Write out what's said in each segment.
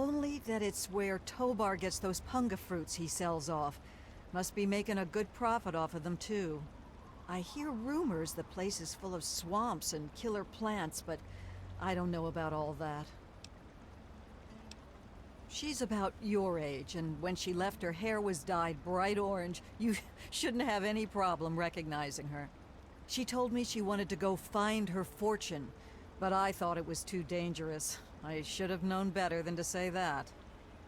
Only that it's where Tobar gets those punga fruits he sells off. Must be making a good profit off of them, too. I hear rumors the place is full of swamps and killer plants, but I don't know about all that. She's about your age, and when she left, her hair was dyed bright orange. You shouldn't have any problem recognizing her. She told me she wanted to go find her fortune, but I thought it was too dangerous. I should have known better than to say that.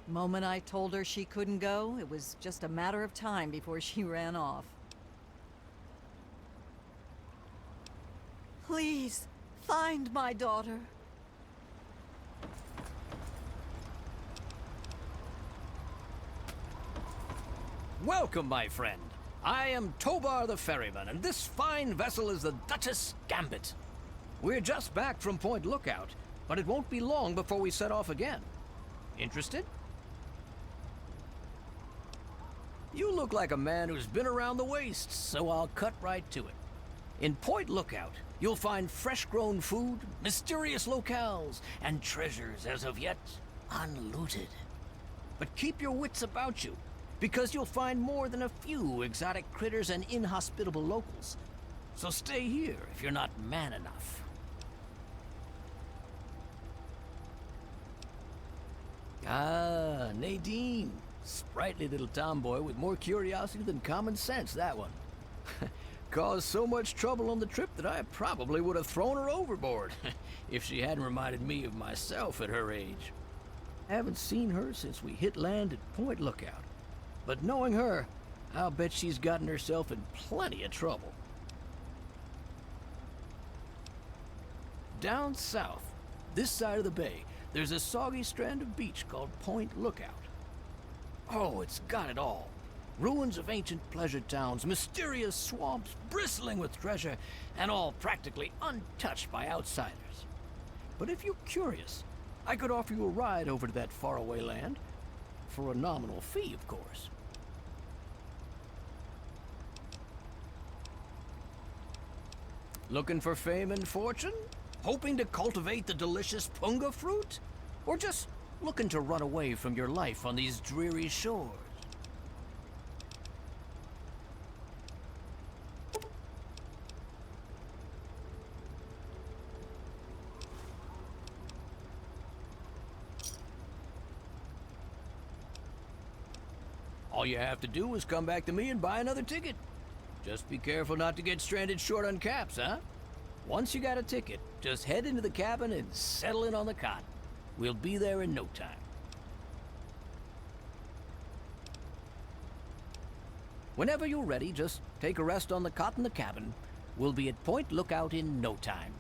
Moment I told her she couldn't go, it was just a matter of time before she ran off. Please, find my daughter. Welcome, my friend. I am Tobar the Ferryman, and this fine vessel is the Duchess Gambit. We're just back from Point Lookout, but it won't be long before we set off again. Interested? You look like a man who's been around the wastes, so I'll cut right to it. In Point Lookout, you'll find fresh-grown food, mysterious locales, and treasures as of yet unlooted. But keep your wits about you, because you'll find more than a few exotic critters and inhospitable locals. So stay here if you're not man enough. Ah, Nadine. Sprightly little tomboy with more curiosity than common sense, that one. Caused so much trouble on the trip that I probably would have thrown her overboard if she hadn't reminded me of myself at her age. Haven't seen her since we hit land at Point Lookout. But knowing her, I'll bet she's gotten herself in plenty of trouble. Down south, this side of the bay, there's a soggy strand of beach called Point Lookout. Oh, it's got it all. Ruins of ancient pleasure towns, mysterious swamps bristling with treasure, and all practically untouched by outsiders. But if you're curious, I could offer you a ride over to that faraway land. For a nominal fee, of course. Looking for fame and fortune? Hoping to cultivate the delicious punga fruit? Or just looking to run away from your life on these dreary shores? All you have to do is come back to me and buy another ticket. Just be careful not to get stranded short on caps, huh? Once you got a ticket, just head into the cabin and settle in on the cot. We'll be there in no time. Whenever you're ready, just take a rest on the cot in the cabin. We'll be at Point Lookout in no time.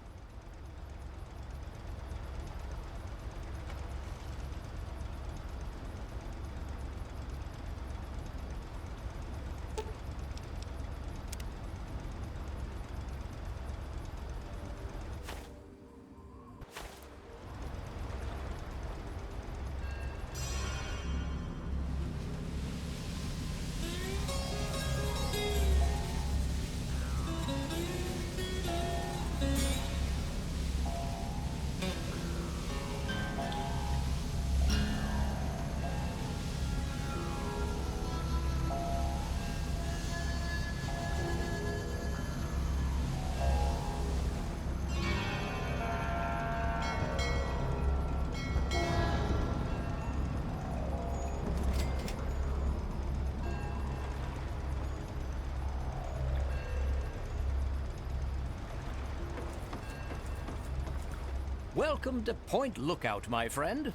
Welcome to Point Lookout, my friend.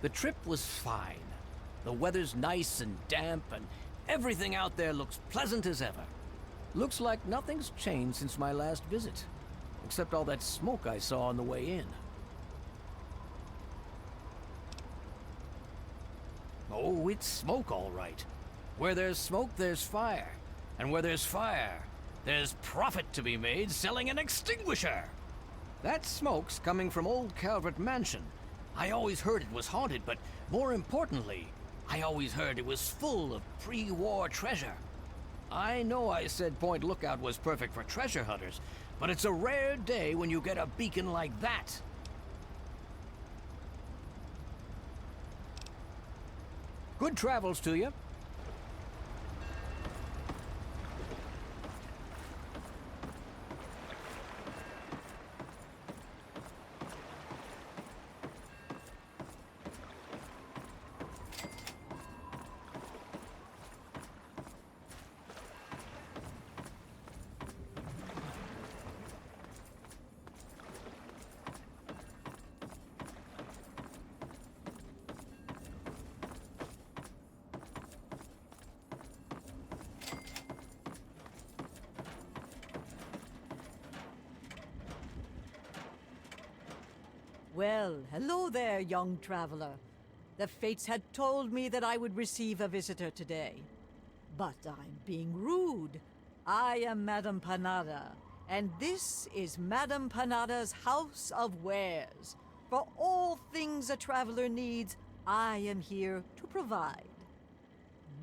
The trip was fine. The weather's nice and damp, and everything out there looks pleasant as ever. Looks like nothing's changed since my last visit, except all that smoke I saw on the way in. Oh, it's smoke, all right. Where there's smoke, there's fire. And where there's fire, there's profit to be made selling an extinguisher. That smoke's coming from Old Calvert Mansion. I always heard it was haunted, but more importantly, I always heard it was full of pre-war treasure. I know I said Point Lookout was perfect for treasure hunters, but it's a rare day when you get a beacon like that. Good travels to you. Well, hello there, young traveler. The fates had told me that I would receive a visitor today. But I'm being rude. I am Madame Panada, and this is Madame Panada's House of Wares. For all things a traveler needs, I am here to provide.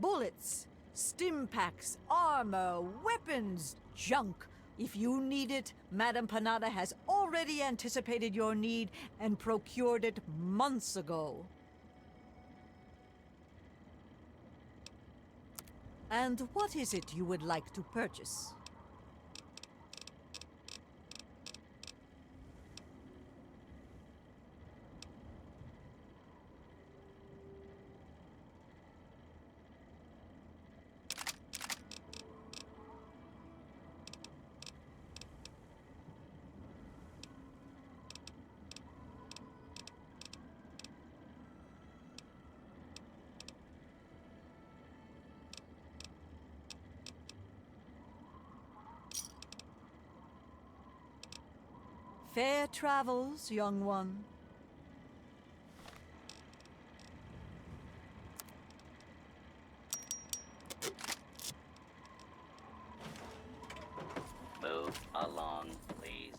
Bullets, stim packs, armor, weapons, junk. If you need it, Madame Panada has already anticipated your need and procured it months ago. And what is it you would like to purchase? Fair travels, young one. Move along, please.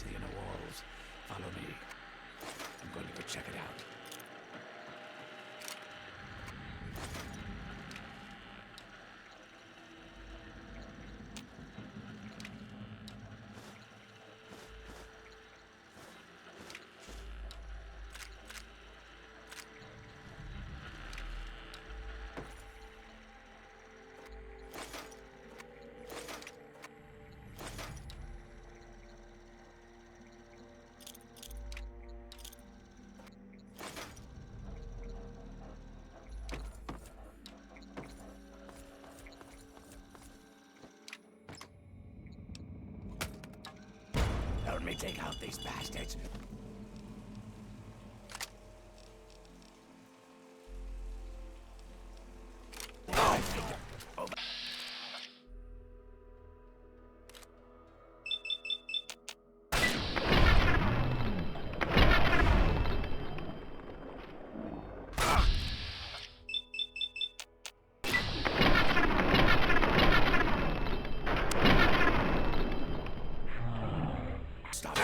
the inner walls. Follow me. I'm going to go check it out. Help me take out these bastards. Stop.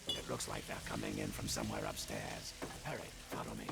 It looks like they're coming in from somewhere upstairs. Hurry, follow me.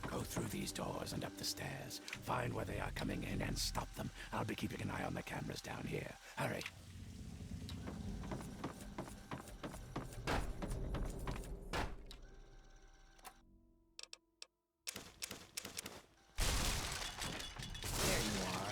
Go through these doors and up the stairs. Find where they are coming in and stop them. I'll be keeping an eye on the cameras down here. Hurry. There you are.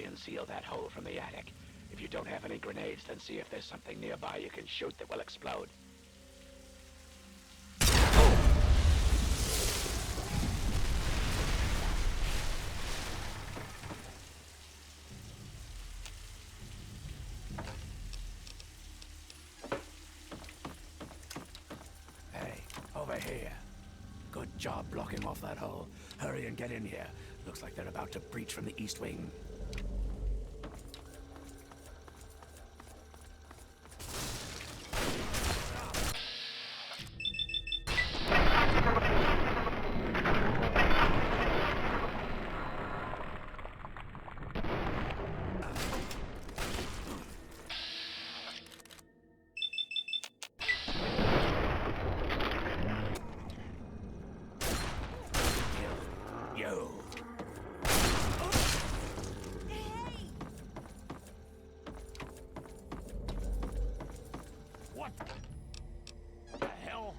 and seal that hole from the attic. If you don't have any grenades, then see if there's something nearby you can shoot that will explode. Hey, over here. Good job blocking off that hole. Hurry and get in here. Looks like they're about to breach from the east wing. Yo. What the hell?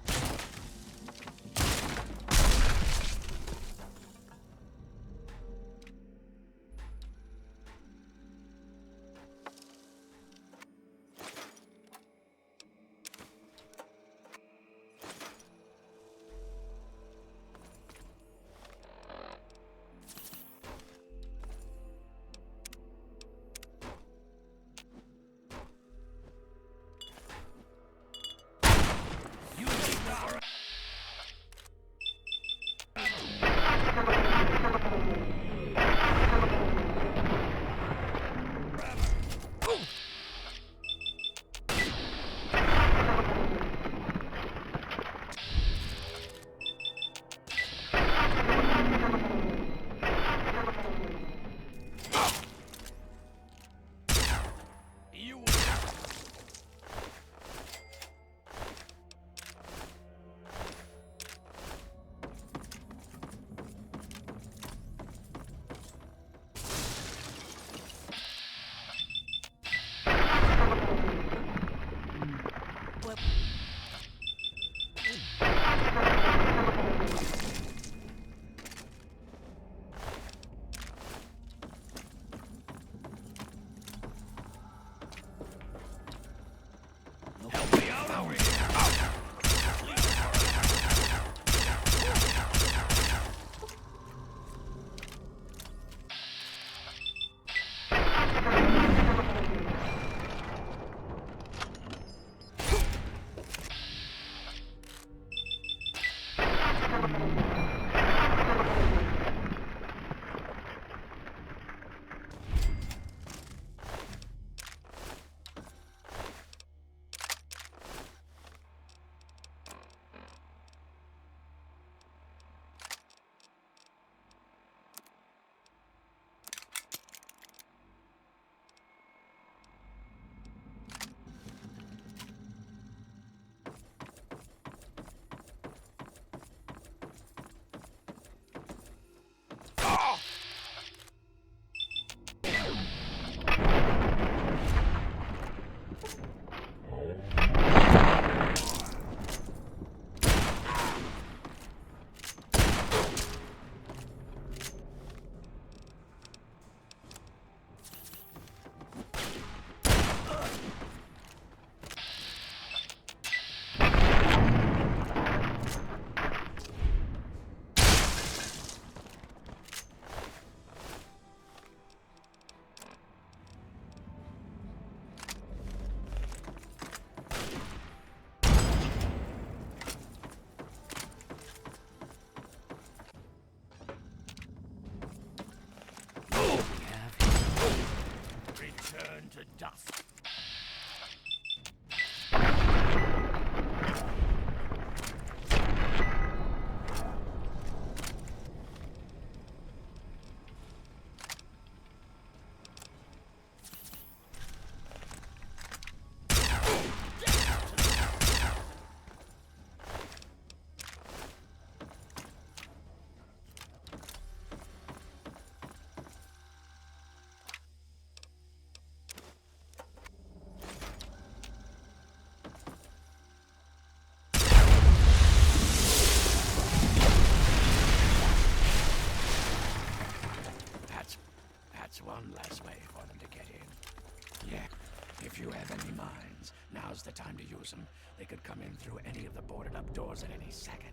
you have any mines, now's the time to use them. They could come in through any of the boarded up doors at any second.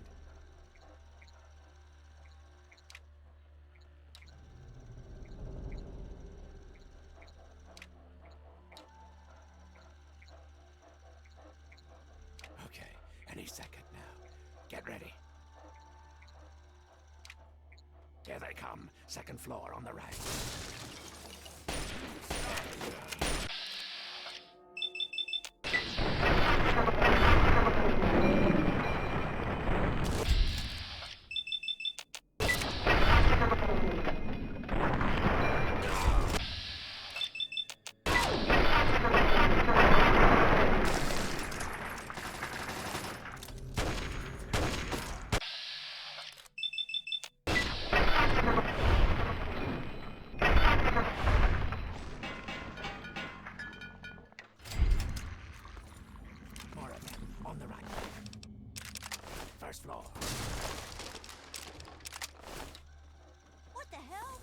Okay, any second now. Get ready. Here they come. Second floor on the right. More of them on the right. First floor. What the hell?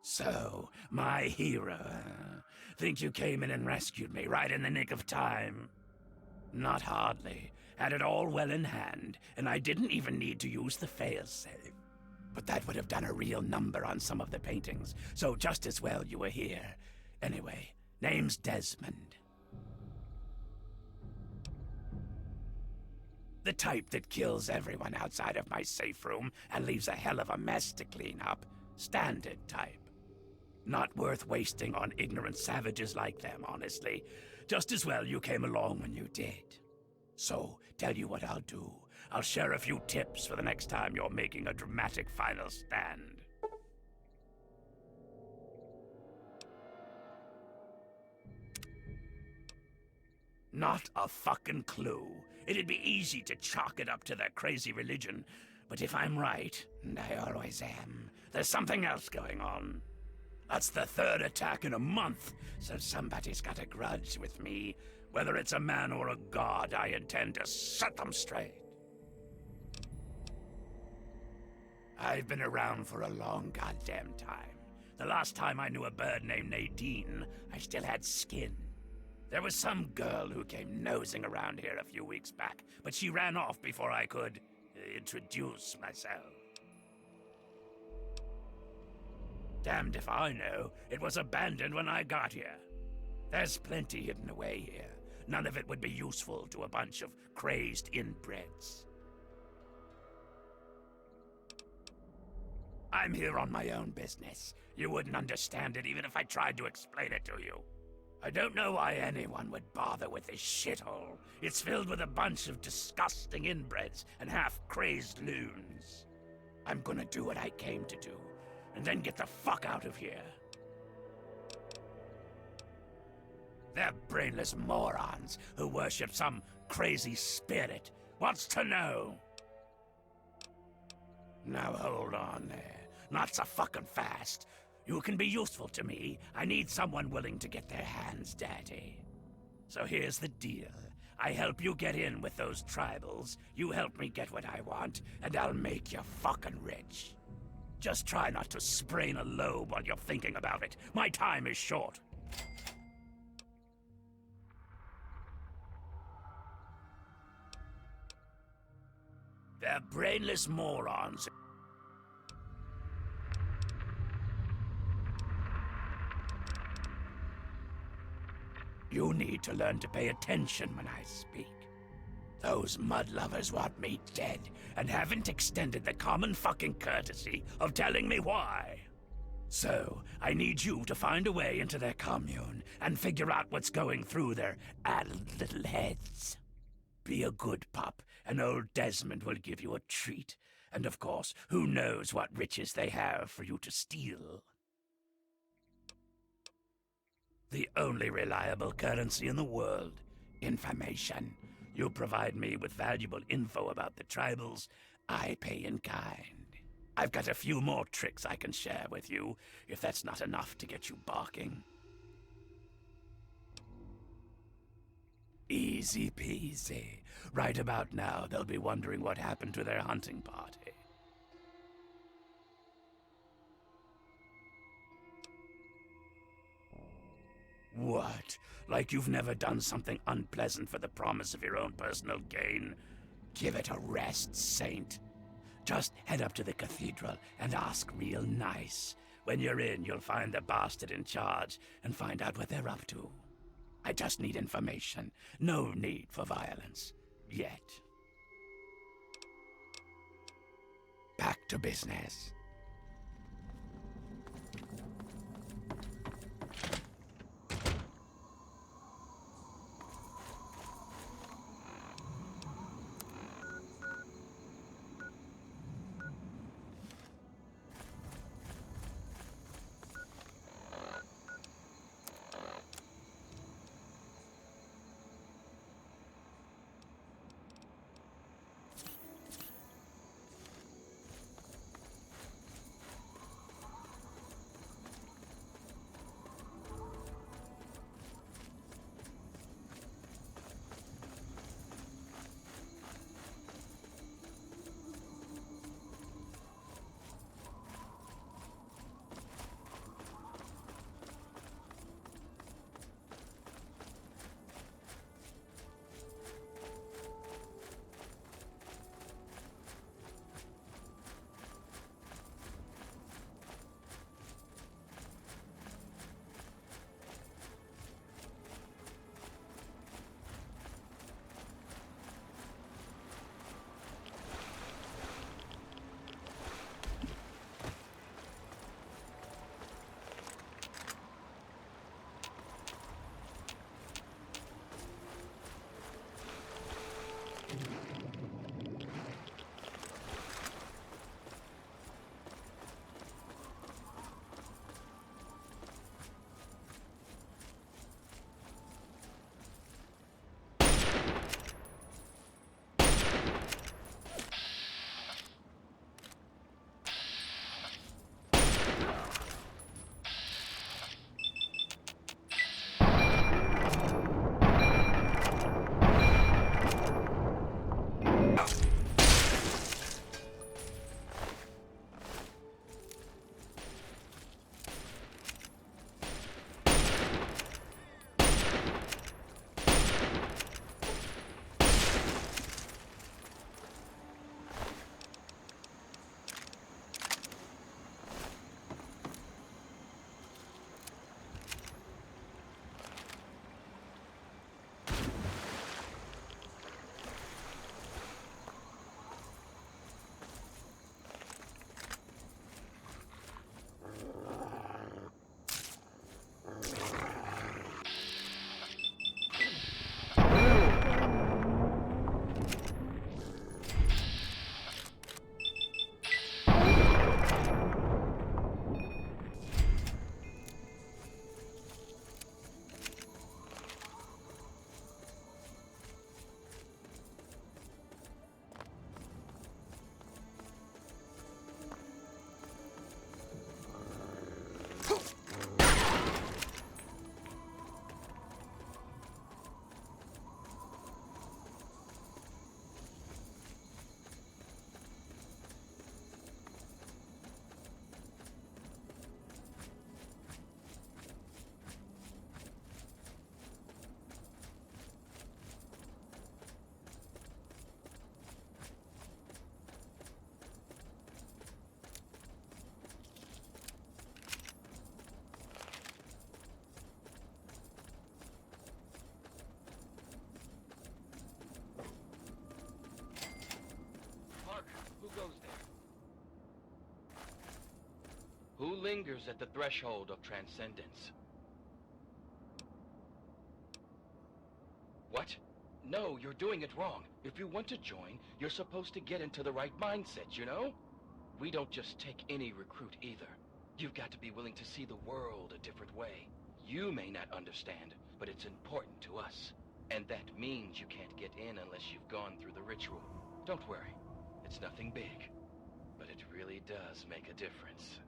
So, my hero, think you came in and rescued me right in the nick of time? Not hardly. Had it all well in hand, and I didn't even need to use the failsafe. But that would have done a real number on some of the paintings, so just as well you were here. Anyway, name's Desmond. The type that kills everyone outside of my safe room and leaves a hell of a mess to clean up. Standard type. Not worth wasting on ignorant savages like them, honestly. Just as well you came along when you did. So, tell you what I'll do. I'll share a few tips for the next time you're making a dramatic final stand. Not a fucking clue. It'd be easy to chalk it up to their crazy religion. But if I'm right, and I always am, there's something else going on. That's the third attack in a month, so somebody's got a grudge with me. Whether it's a man or a god, I intend to set them straight. I've been around for a long goddamn time. The last time I knew a bird named Nadine, I still had skin. There was some girl who came nosing around here a few weeks back, but she ran off before I could introduce myself. Damned if I know. It was abandoned when I got here. There's plenty hidden away here. None of it would be useful to a bunch of crazed inbreds. I'm here on my own business. You wouldn't understand it even if I tried to explain it to you. I don't know why anyone would bother with this shithole. It's filled with a bunch of disgusting inbreds and half-crazed loons. I'm gonna do what I came to do, and then get the fuck out of here. They're brainless morons who worship some crazy spirit. Wants to know. Now hold on there. Not so fucking fast. You can be useful to me. I need someone willing to get their hands dirty. So here's the deal. I help you get in with those tribals, you help me get what I want, and I'll make you fucking rich. Just try not to sprain a lobe while you're thinking about it. My time is short. They're brainless morons. You need to learn to pay attention when I speak. Those mud lovers want me dead, and haven't extended the common fucking courtesy of telling me why. So, I need you to find a way into their commune, and figure out what's going through their addled little heads. Be a good pup, and old Desmond will give you a treat. And of course, who knows what riches they have for you to steal. The only reliable currency in the world. Information. You provide me with valuable info about the tribals, I pay in kind. I've got a few more tricks I can share with you, if that's not enough to get you barking. Easy peasy. Right about now, they'll be wondering what happened to their hunting party. What? Like you've never done something unpleasant for the promise of your own personal gain? Give it a rest, Saint. Just head up to the cathedral and ask real nice. When you're in, you'll find the bastard in charge and find out what they're up to. I just need information. No need for violence. Yet. Back to business. lingers at the threshold of transcendence. What? No, you're doing it wrong. If you want to join, you're supposed to get into the right mindset, you know? We don't just take any recruit either. You've got to be willing to see the world a different way. You may not understand, but it's important to us. And that means you can't get in unless you've gone through the ritual. Don't worry, it's nothing big, but it really does make a difference.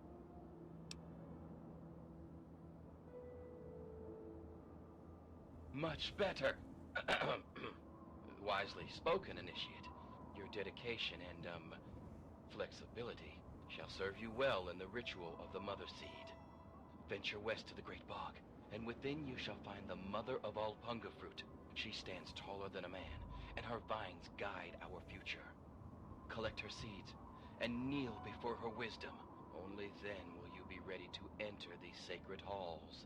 Much better. Wisely spoken, Initiate. Your dedication and, flexibility shall serve you well in the ritual of the Mother Seed. Venture west to the Great Bog, and within you shall find the Mother of all Punga Fruit. She stands taller than a man, and her vines guide our future. Collect her seeds, and kneel before her wisdom. Only then will you be ready to enter these sacred halls.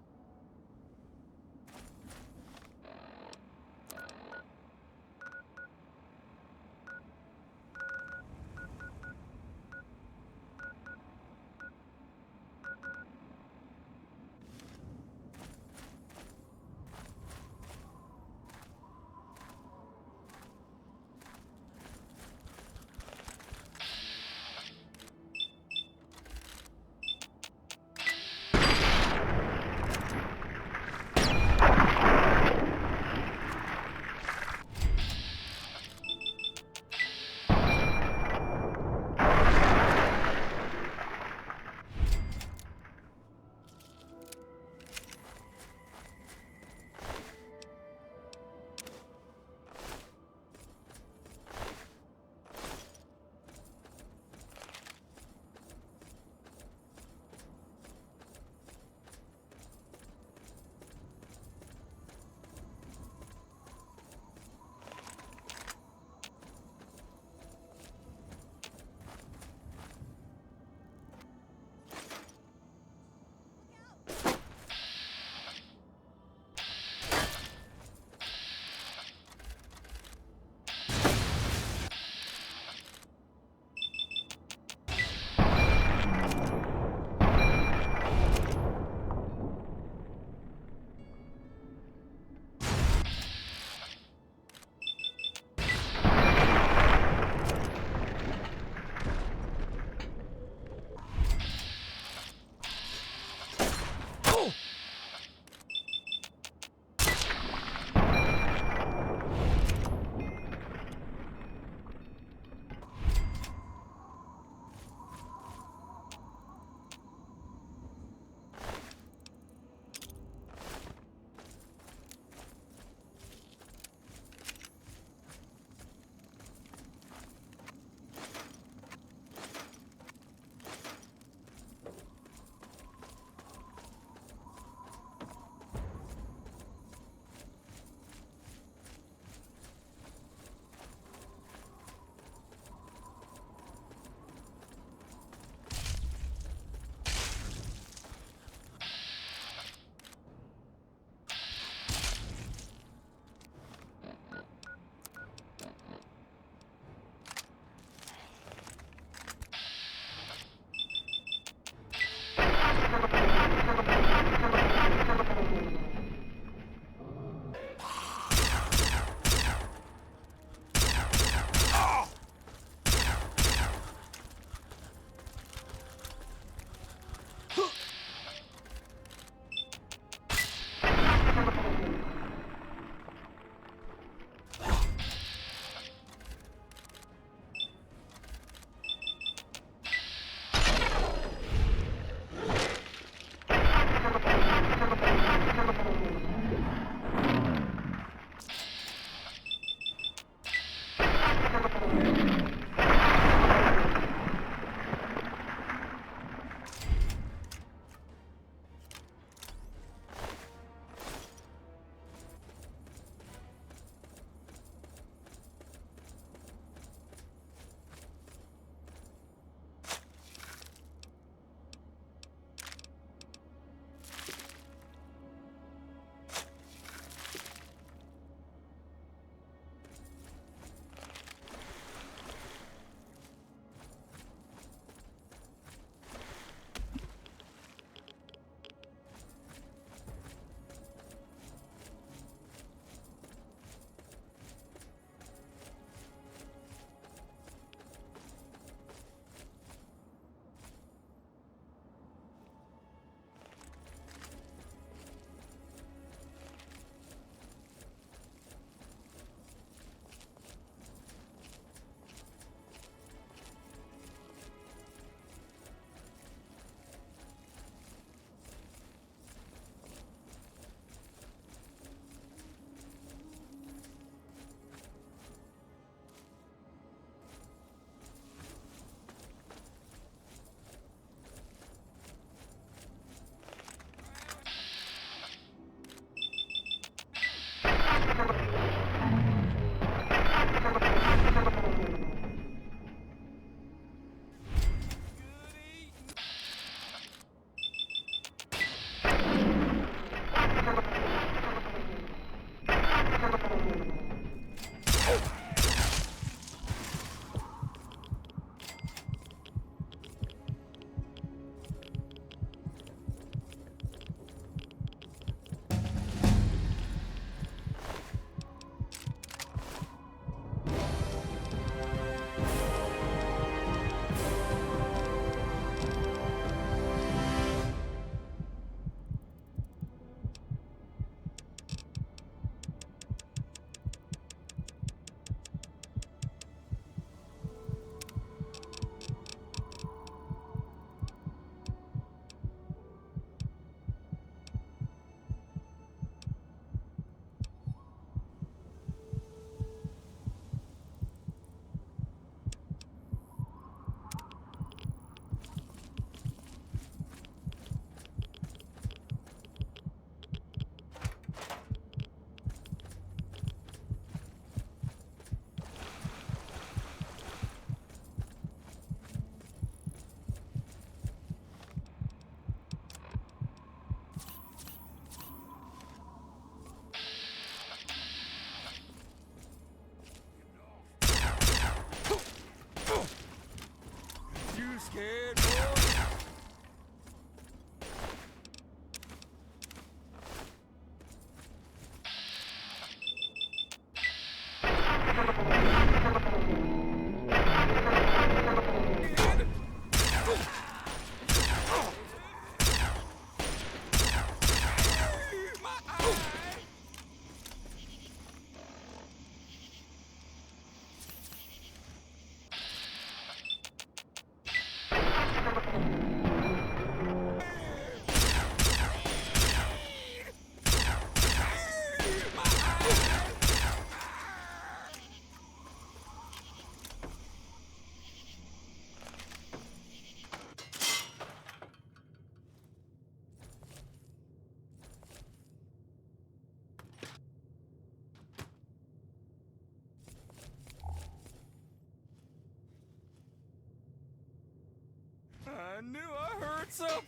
What's up?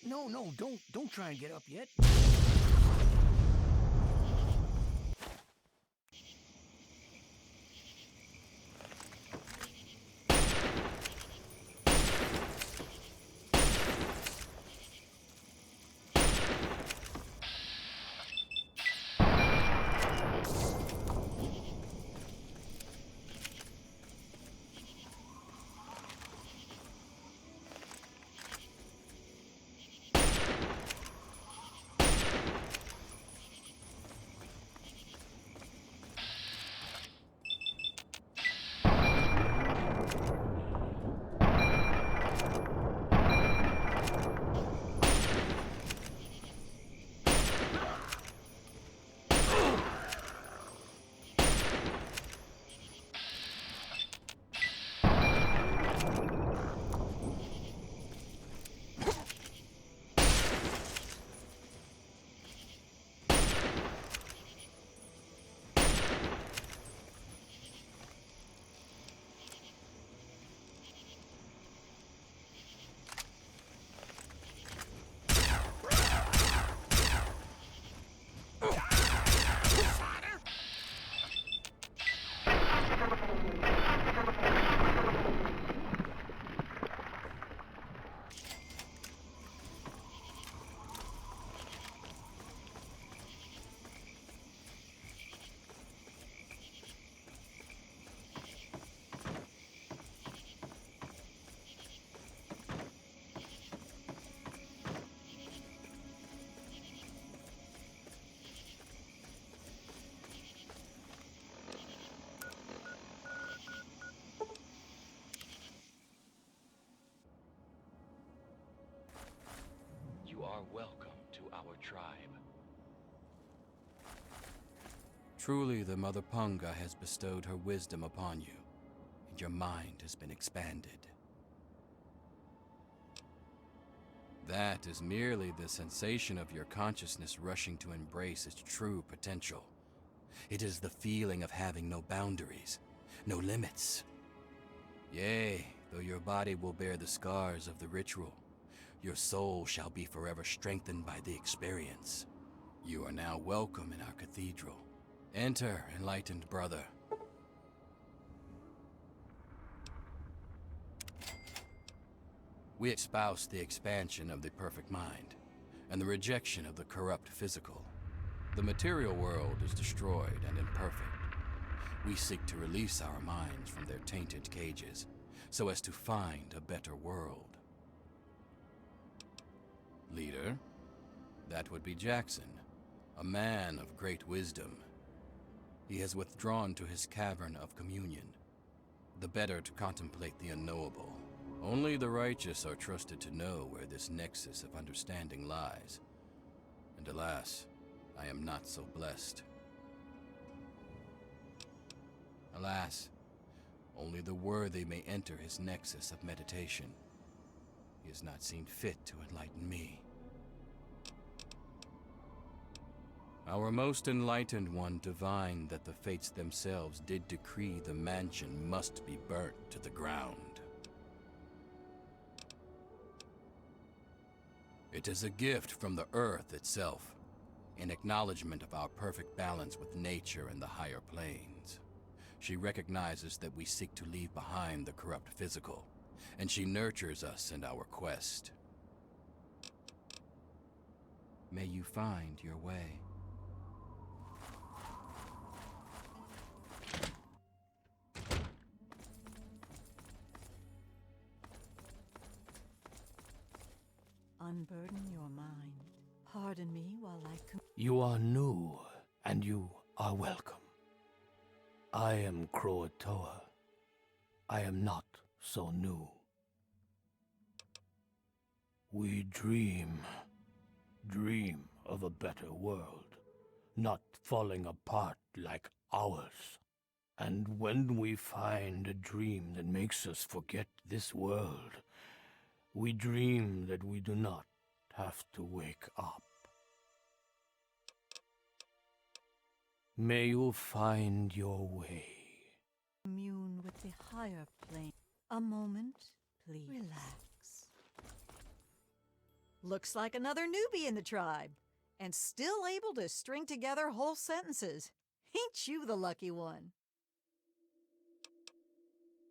No, no, don't try and get up yet. You are welcome to our tribe. Truly, the Mother Punga has bestowed her wisdom upon you, and your mind has been expanded. That is merely the sensation of your consciousness rushing to embrace its true potential. It is the feeling of having no boundaries, no limits. Yea, though your body will bear the scars of the ritual, your soul shall be forever strengthened by the experience. You are now welcome in our cathedral. Enter, enlightened brother. We espouse the expansion of the perfect mind, and the rejection of the corrupt physical. The material world is destroyed and imperfect. We seek to release our minds from their tainted cages, so as to find a better world. Leader, that would be Jackson, a man of great wisdom. He has withdrawn to his cavern of communion, the better to contemplate the unknowable. Only the righteous are trusted to know where this nexus of understanding lies. And alas, I am not so blessed. Alas, only the worthy may enter his nexus of meditation. He has not seen fit to enlighten me. Our most enlightened one divined that the fates themselves did decree the mansion must be burnt to the ground. It is a gift from the earth itself, in acknowledgement of our perfect balance with nature and the higher planes. She recognizes that we seek to leave behind the corrupt physical, and she nurtures us in our quest. May you find your way. Unburden your mind. Pardon me while I You are new, and you are welcome. I am Croatoa. I am not so new. We dream of a better world, not falling apart like ours. And when we find a dream that makes us forget this world, we dream that we do not have to wake up. May you find your way. commune with the higher plane. A moment, please. Relax. Looks like another newbie in the tribe, and still able to string together whole sentences. Ain't you the lucky one?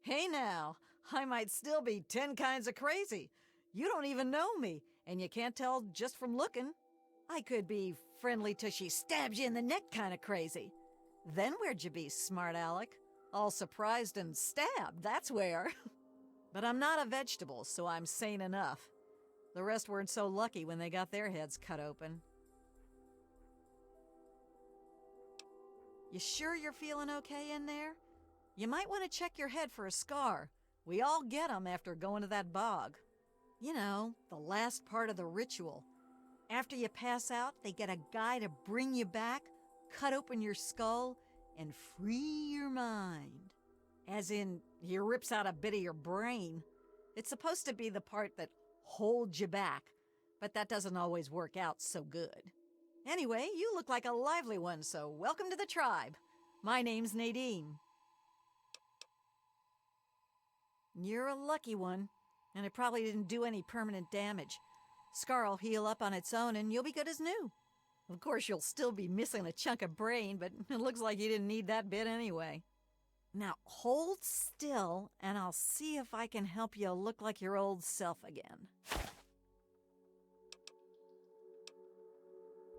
Hey now, I might still be 10 kinds of crazy. You don't even know me, and you can't tell just from looking. I could be friendly till she stabs you in the neck kind of crazy. Then where'd you be, smart Alec? All surprised and stabbed, that's where. But I'm not a vegetable, so I'm sane enough. The rest weren't so lucky when they got their heads cut open. You sure you're feeling okay in there? You might want to check your head for a scar. We all get 'em after going to that bog. You know, the last part of the ritual. After you pass out, they get a guy to bring you back, cut open your skull, and free your mind. As in, he rips out a bit of your brain. It's supposed to be the part that holds you back, but that doesn't always work out so good. Anyway, you look like a lively one, so welcome to the tribe. My name's Nadine. You're a lucky one, and it probably didn't do any permanent damage. Scar'll heal up on its own and you'll be good as new. Of course, you'll still be missing a chunk of brain, but it looks like you didn't need that bit anyway. Now, hold still, and I'll see if I can help you look like your old self again.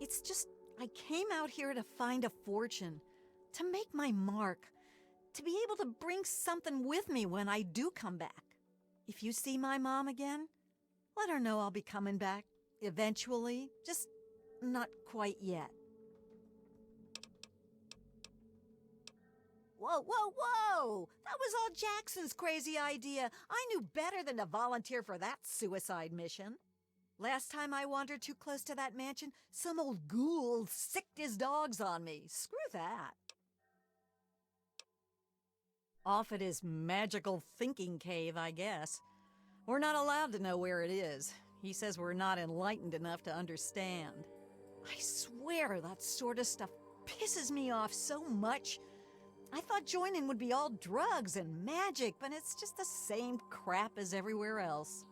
It's just, I came out here to find a fortune, to make my mark, to be able to bring something with me when I do come back. If you see my mom again, let her know I'll be coming back eventually, just not quite yet. Whoa, whoa, whoa! That was all Jackson's crazy idea. I knew better than to volunteer for that suicide mission. Last time I wandered too close to that mansion, some old ghoul sicked his dogs on me. Screw that. Off at his magical thinking cave, I guess. We're not allowed to know where it is. He says we're not enlightened enough to understand. I swear that sort of stuff pisses me off so much. I thought joining would be all drugs and magic, but it's just the same crap as everywhere else.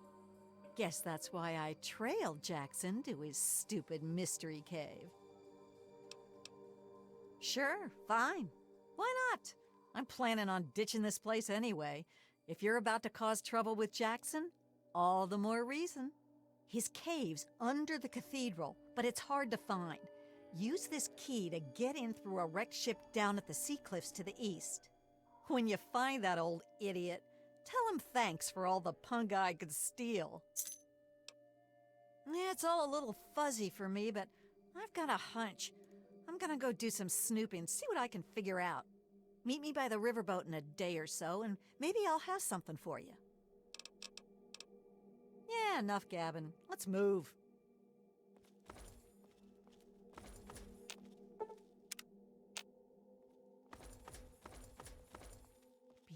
Guess that's why I trailed Jackson to his stupid mystery cave. Sure, fine. Why not? I'm planning on ditching this place anyway. If you're about to cause trouble with Jackson, all the more reason. His cave's under the cathedral, but it's hard to find. Use this key to get in through a wrecked ship down at the sea cliffs to the east. When you find that old idiot, tell him thanks for all the punk I could steal. Yeah, it's all a little fuzzy for me, but I've got a hunch. I'm gonna go do some snooping, see what I can figure out. Meet me by the riverboat in a day or so, and maybe I'll have something for you. Yeah, enough gabbing. Let's move.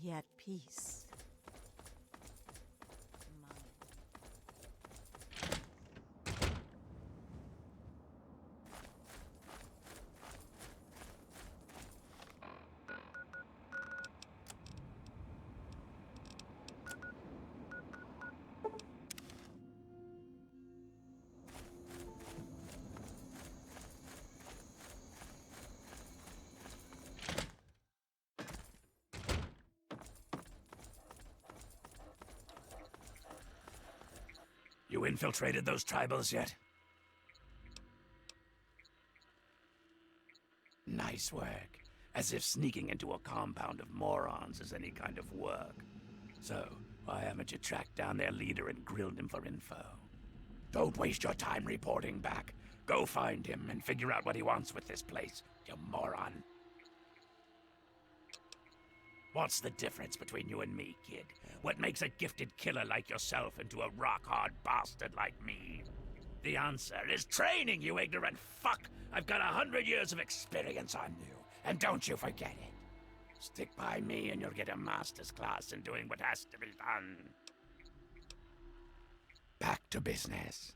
Be at peace. You infiltrated those tribals yet? Nice work. As if sneaking into a compound of morons is any kind of work. So, why haven't you tracked down their leader and grilled him for info? Don't waste your time reporting back. Go find him and figure out what he wants with this place, you moron. What's the difference between you and me, kid? What makes a gifted killer like yourself into a rock-hard bastard like me? The answer is training, you ignorant fuck! I've got 100 years of experience on you, and don't you forget it. Stick by me and you'll get a master's class in doing what has to be done. Back to business.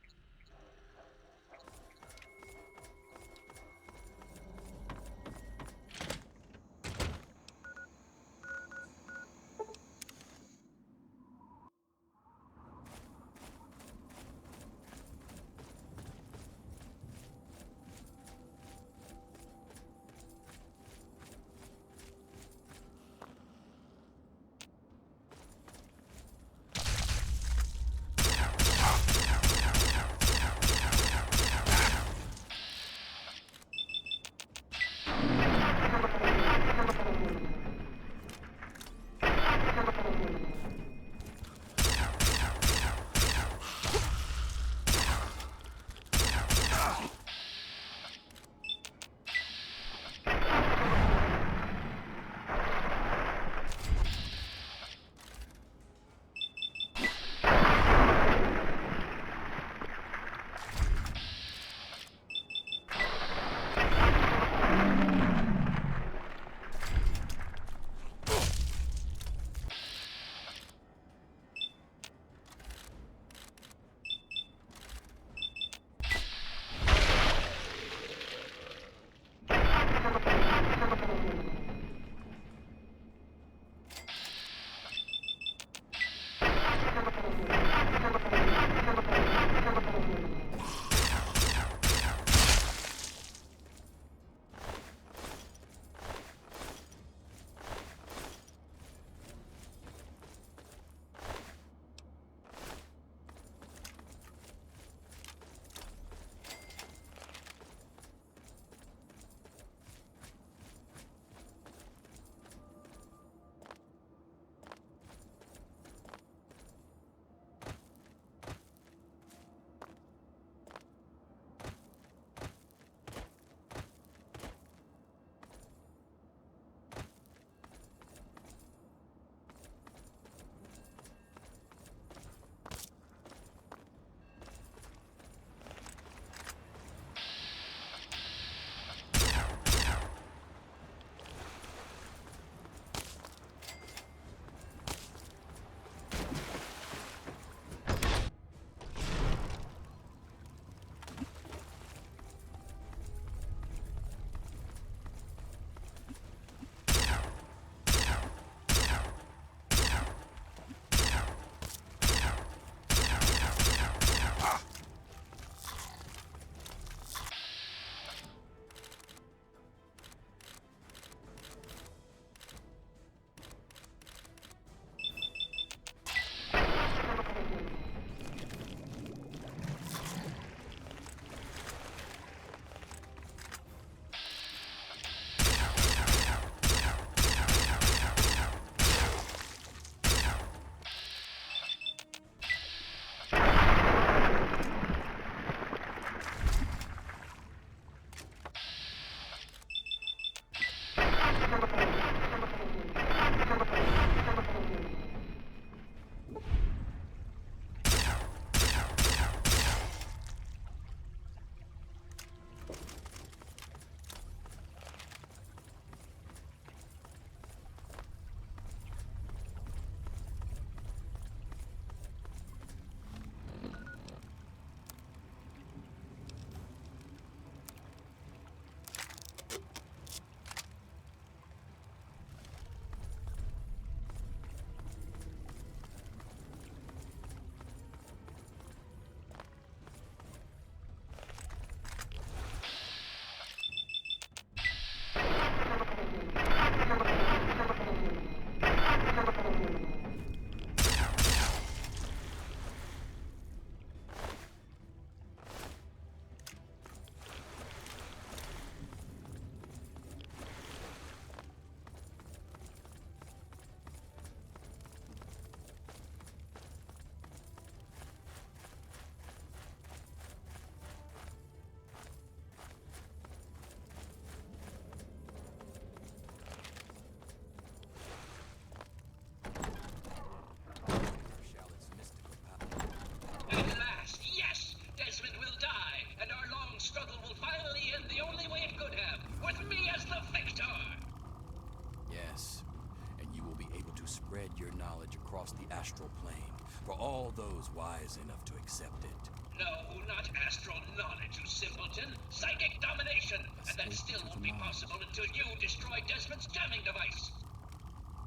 across the astral plane for all those wise enough to accept it. No, not astral knowledge, you simpleton. Psychic domination! And that still won't be possible until you destroy Desmond's jamming device!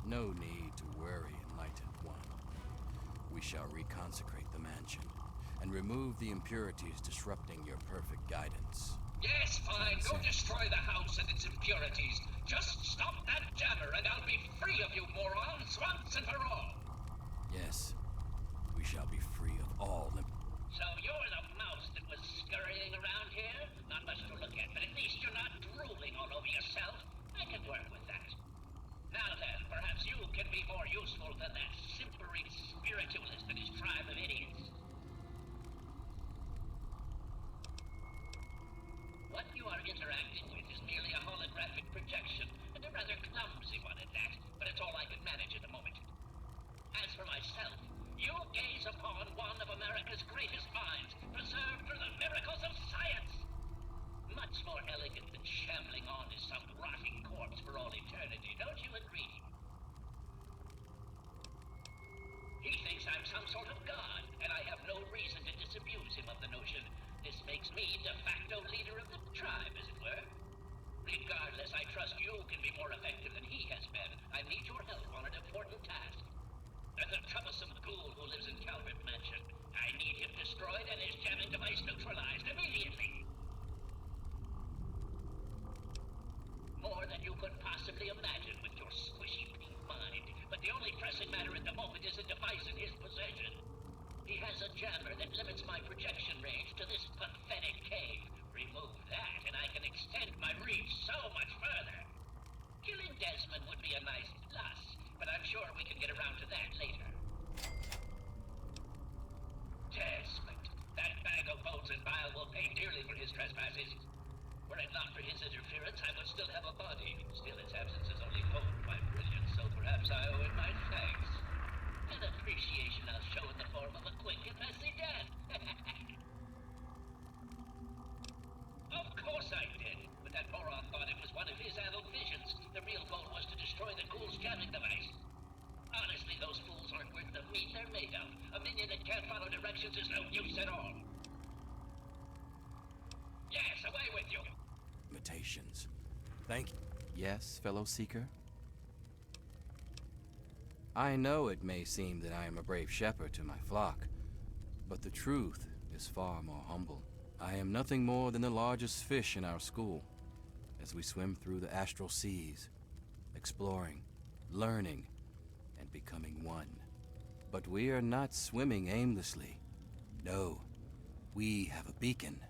No need to worry, Enlightened One. We shall reconsecrate the mansion and remove the impurities disrupting your perfect guidance. Yes, fine. Go destroy the house and its impurities. Just stop that jammer and I'll be free of you morons once and for all. Yes, we shall be free of all So you're the mouse that was scurrying around here? Not much to look at, but at least you're not drooling all over yourself. I can work with that. Now then, perhaps you can be more useful than that simpering spiritualist and his tribe of idiots. What you are interacting with is merely a holographic projection, and a rather clumsy one at that, but it's all I can manage at the moment. As for myself, you gaze upon one of America's greatest minds, preserved through the miracles of science. Much more elegant than shambling on as some rotting corpse for all eternity, don't you agree? He thinks I'm some sort of god, and I have no reason to disabuse him of the notion. This makes me de facto leader of the tribe, as it were. Regardless, I trust you can be more effective than he has been. I need your help on an important task. There's a troublesome ghoul who lives in Calvert Mansion. I need him destroyed and his jamming device neutralized immediately. More than you could possibly imagine with your squishy pink mind. But the only pressing matter at the moment is a device in his possession. He has a jammer that limits my projection range to this pathetic cave. Remove that and I can extend my reach so much further. Killing Desmond would be a nice plus, but I'm sure we can get around to that later. Desmond. That bag of bones and bile will pay dearly for his trespasses. Were it not for his interference, I would still have a body. Still, its absence has only honed my brilliance, so perhaps I owe it my thanks. An appreciation I'll show in the form of a quick and messy death. Of course I did, but that moron thought it was one of his adult visions. The real goal was to destroy the ghoul's jamming device. Honestly, those fools aren't worth the meat they're made of. A minion that can't follow directions is no use at all. Yes, away with you! limitations. Thank you. Yes, fellow seeker? I know it may seem that I am a brave shepherd to my flock, but the truth is far more humble. I am nothing more than the largest fish in our school, as we swim through the astral seas, exploring, learning, and becoming one. But we are not swimming aimlessly. No, we have a beacon.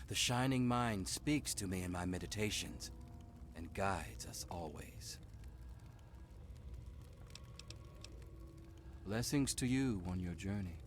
The shining mind speaks to me in my meditations and guides us always. Blessings to you on your journey.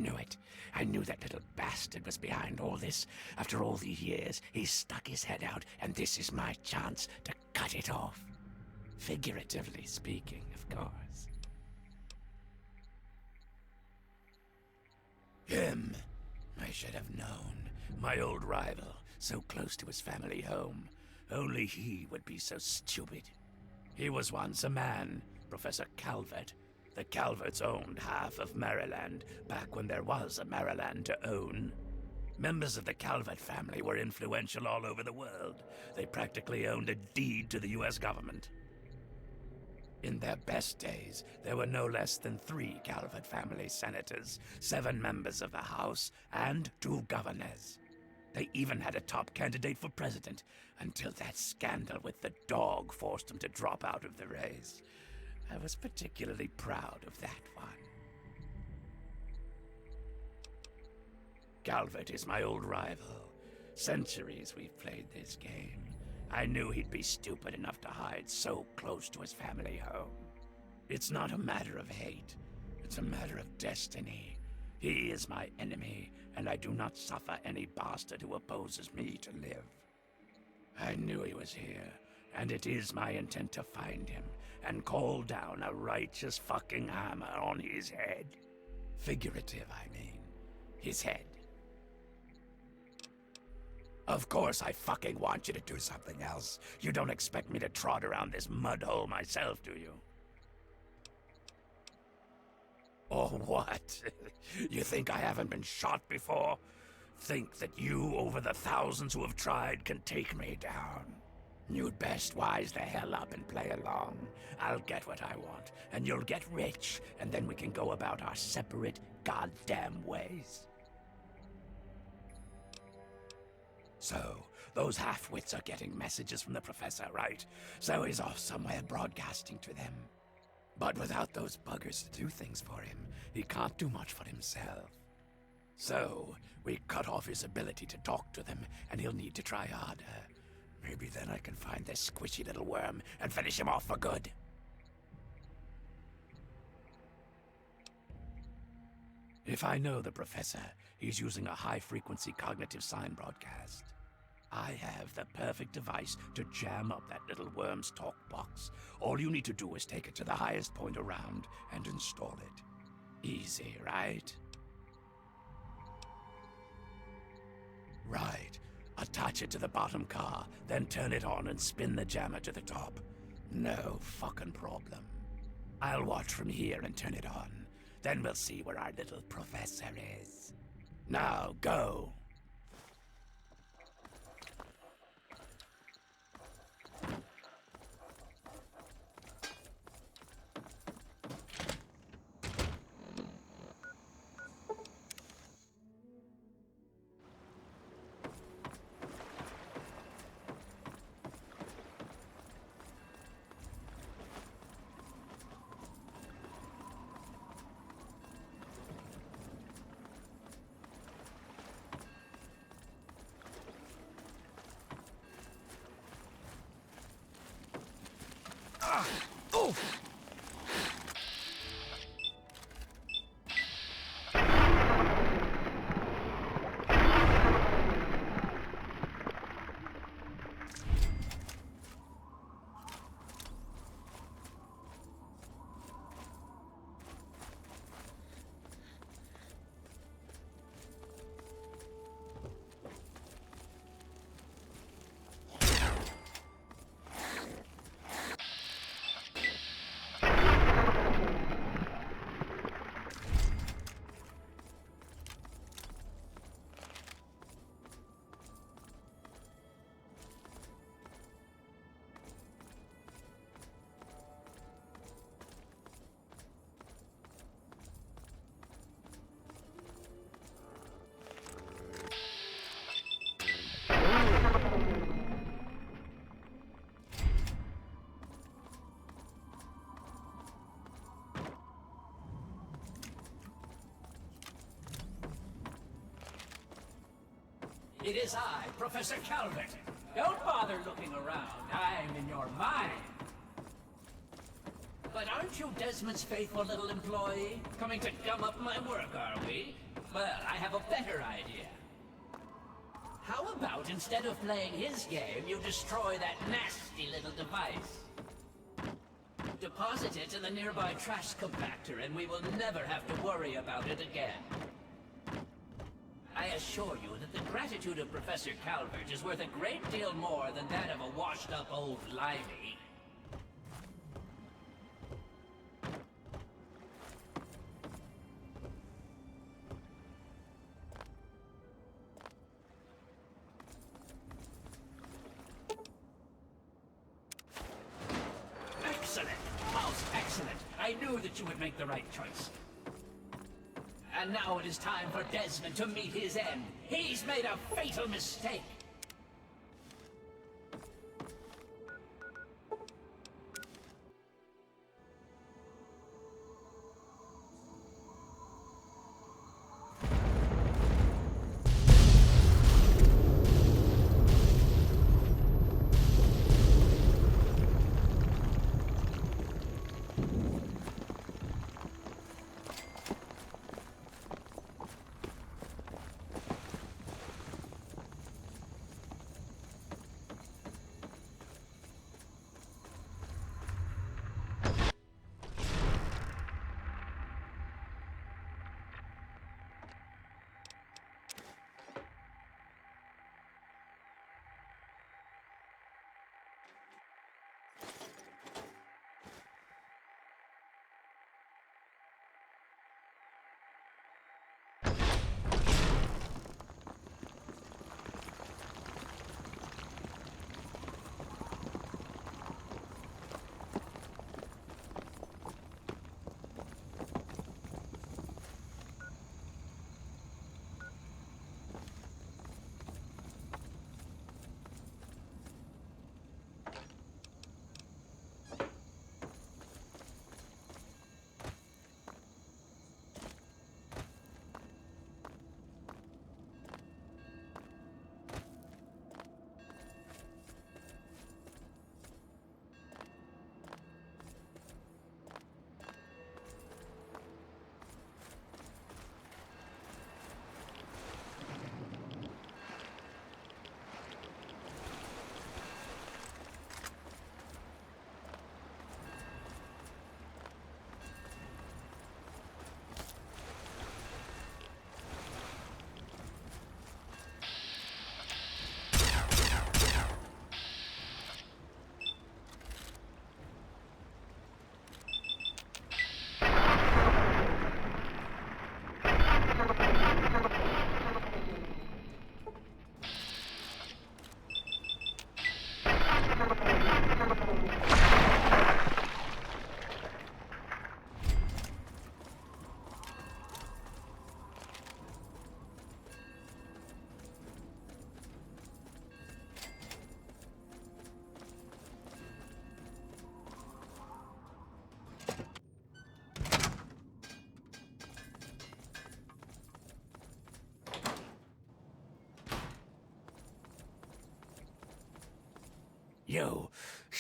knew it. I knew that little bastard was behind all this. After all these years, he stuck his head out, and this is my chance to cut it off. Figuratively speaking, of course. Him. I should have known. My old rival, so close to his family home. Only he would be so stupid. He was once a man, Professor Calvert. The Calverts owned half of Maryland, back when there was a Maryland to own. Members of the Calvert family were influential all over the world. They practically owned a deed to the US government. In their best days, there were no less than 3 Calvert family senators, 7 members of the House, and 2 governors. They even had a top candidate for president, until that scandal with the dog forced them to drop out of the race. I was particularly proud of that one. Calvert is my old rival. Centuries we've played this game. I knew he'd be stupid enough to hide so close to his family home. It's not a matter of hate. It's a matter of destiny. He is my enemy, and I do not suffer any bastard who opposes me to live. I knew he was here, and it is my intent to find him and call down a righteous fucking hammer on his head. Figurative, I mean. His head. Of course I fucking want you to do something else. You don't expect me to trot around this mud hole myself, do you? Or what? You think I haven't been shot before? Think that you, over the thousands who have tried, can take me down? You'd best wise the hell up and play along. I'll get what I want, and you'll get rich, and then we can go about our separate goddamn ways. So, those half-wits are getting messages from the professor, right? So he's off somewhere broadcasting to them. But without those buggers to do things for him, he can't do much for himself. So, we cut off his ability to talk to them, and he'll need to try harder. Maybe then I can find this squishy little worm and finish him off for good. If I know the professor, he's using a high-frequency cognitive sign broadcast. I have the perfect device to jam up that little worm's talk box. All you need to do is take it to the highest point around and install it. Easy, right? Right. Attach it to the bottom car, then turn it on and spin the jammer to the top. No fucking problem. I'll watch from here and turn it on. Then we'll see where our little professor is. Now, go! It is I, Professor Calvert. Don't bother looking around. I'm in your mind. But aren't you Desmond's faithful little employee? Coming to gum up my work, are we? Well, I have a better idea. How about instead of playing his game, you destroy that nasty little device? Deposit it in the nearby trash compactor and we will never have to worry about it again. I assure you that the gratitude of Professor Calvert is worth a great deal more than that of a washed-up old limey. Excellent! Most excellent! I knew that you would make the right choice. And now it is time for Desmond to meet his end. He's made a fatal mistake.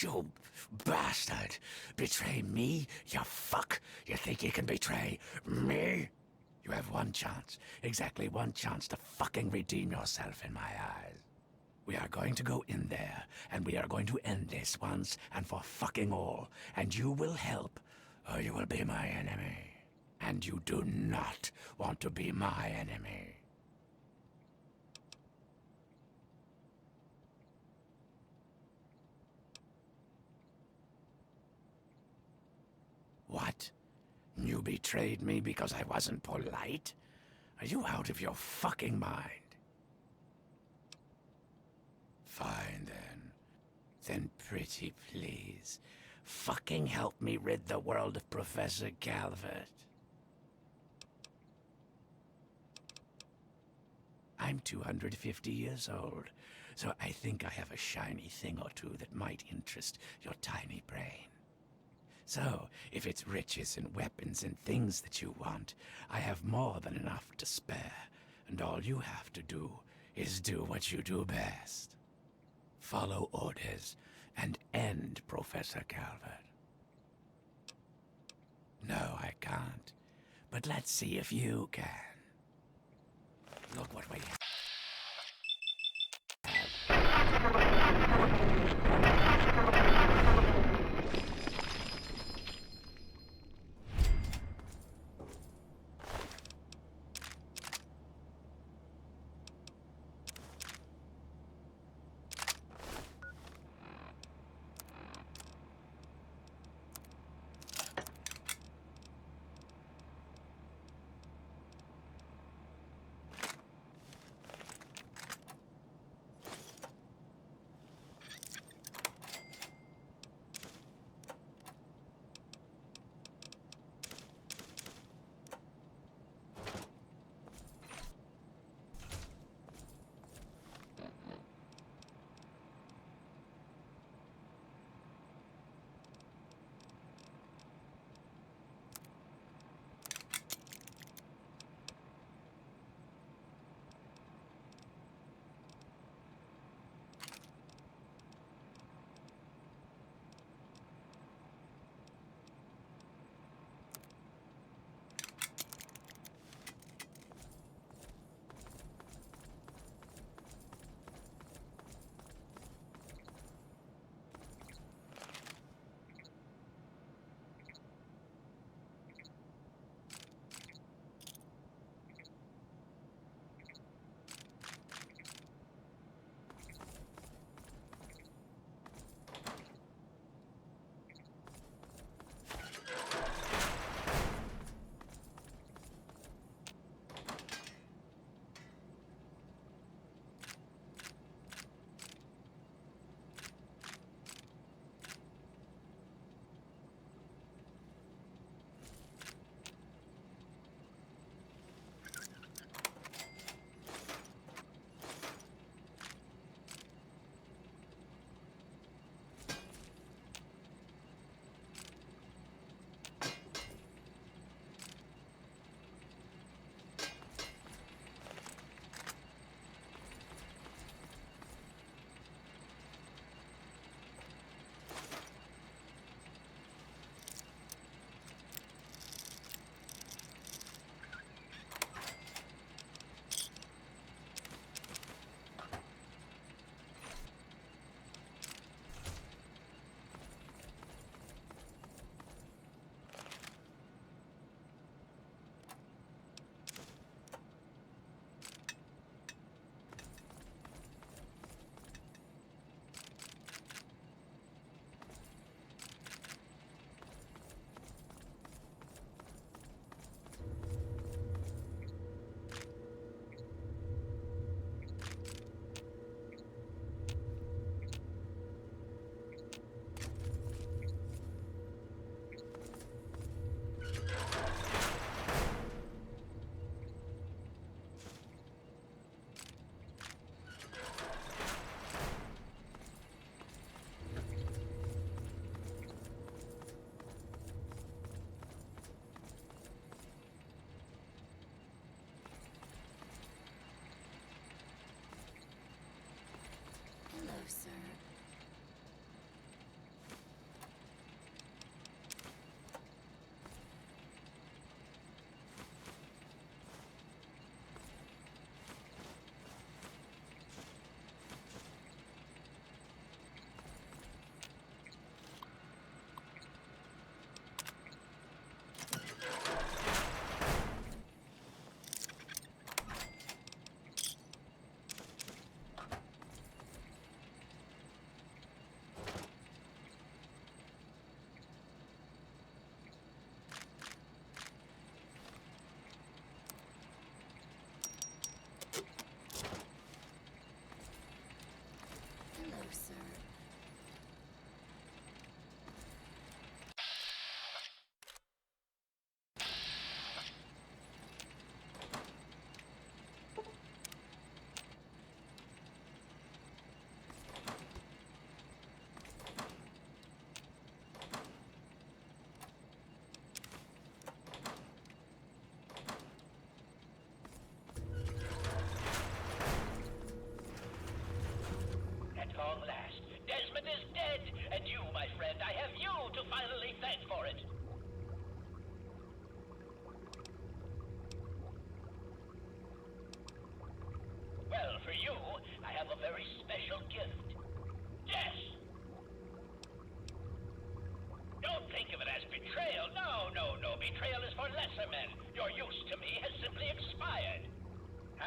You bastard! Betray me, you fuck? You think you can betray me? You have one chance, exactly one chance to fucking redeem yourself in my eyes. We are going to go in there, and we are going to end this once and for fucking all. And you will help, or you will be my enemy. And you do not want to be my enemy. What? You betrayed me because I wasn't polite? Are you out of your fucking mind? Fine, then. Then pretty please, fucking help me rid the world of Professor Calvert. I'm 250 years old, so I think I have a shiny thing or two that might interest your tiny brain. So, if it's riches and weapons and things that you want, I have more than enough to spare, and all you have to do is do what you do best. Follow orders and end Professor Calvert. No, I can't, but let's see if you can. Look what we have.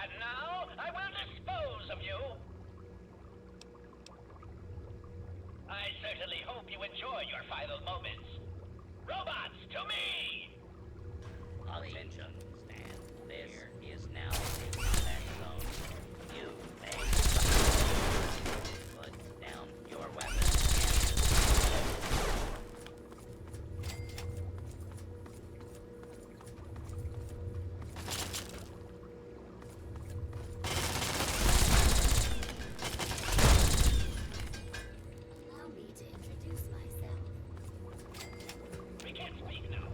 And now, I will dispose of you. I certainly hope you enjoy your final moments. Robots, to me! Attention, stand. This is now a combat zone. You may put down your weapon. Allow me to introduce myself. We can't speak now.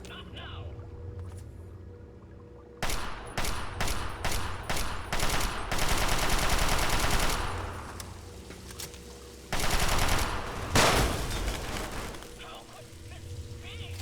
Not now. How could this be?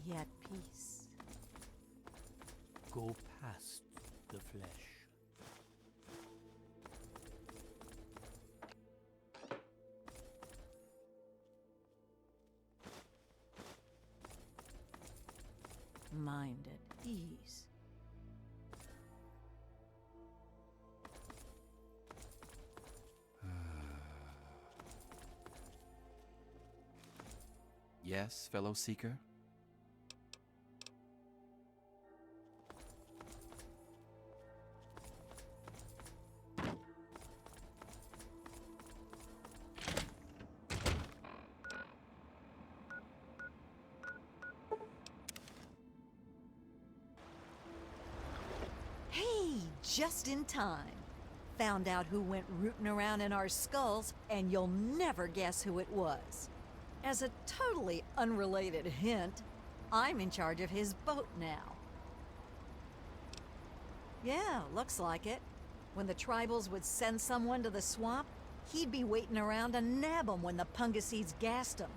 Be at peace. Go past the flesh. Mind at ease. Yes, fellow seeker? Hey, just in time. Found out who went rooting around in our skulls, and you'll never guess who it was. As a totally unrelated hint, I'm in charge of his boat now. Yeah, looks like it. When the tribals would send someone to the swamp, he'd be waiting around to nab 'em when the Pungaseeds gassed 'em.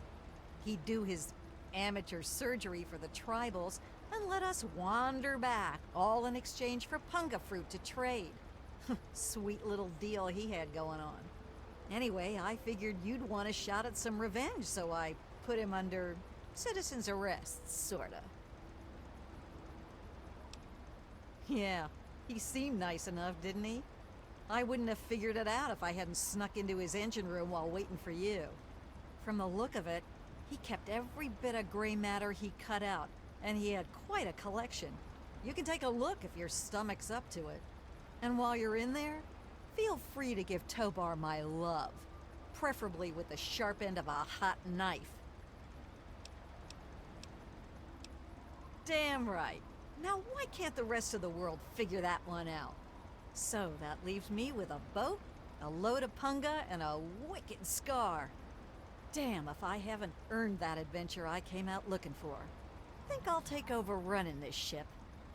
He'd do his amateur surgery for the tribals and let us wander back, all in exchange for punga fruit to trade. Sweet little deal he had going on. Anyway, I figured you'd want a shot at some revenge, so I put him under citizen's arrest, sorta. Yeah, he seemed nice enough, didn't he? I wouldn't have figured it out if I hadn't snuck into his engine room while waiting for you. From the look of it, he kept every bit of gray matter he cut out, and he had quite a collection. You can take a look if your stomach's up to it. And while you're in there, feel free to give Tobar my love, preferably with the sharp end of a hot knife. Damn right. Now why can't the rest of the world figure that one out? So that leaves me with a boat, a load of punga, and a wicked scar. Damn if I haven't earned that adventure I came out looking for. Think I'll take over running this ship.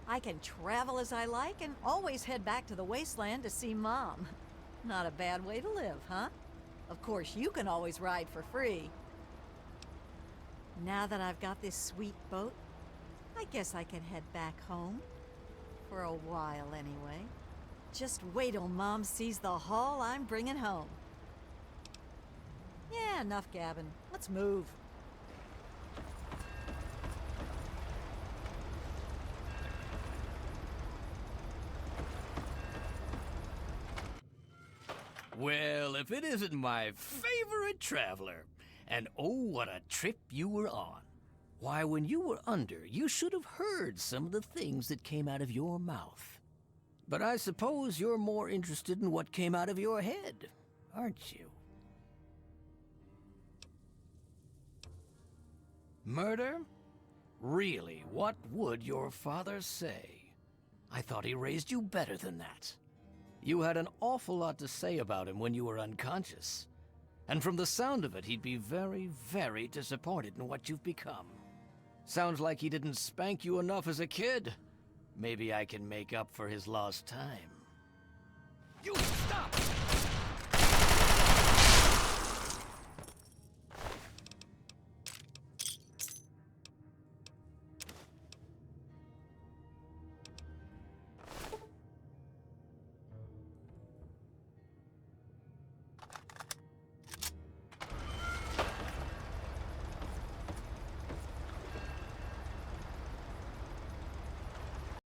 I can travel as I like and always head back to the wasteland to see Mom. Not a bad way to live, huh? Of course, you can always ride for free. Now that I've got this sweet boat, I guess I can head back home. For a while, anyway. Just wait till Mom sees the haul I'm bringing home. Yeah, enough gabbing. Let's move. Well, if it isn't my favorite traveler. And oh, what a trip you were on. Why, when you were under, you should have heard some of the things that came out of your mouth. But I suppose you're more interested in what came out of your head, aren't you? Murder? Really, what would your father say? I thought he raised you better than that. You had an awful lot to say about him when you were unconscious. And from the sound of it, he'd be very, very disappointed in what you've become. Sounds like he didn't spank you enough as a kid. Maybe I can make up for his lost time. You stop!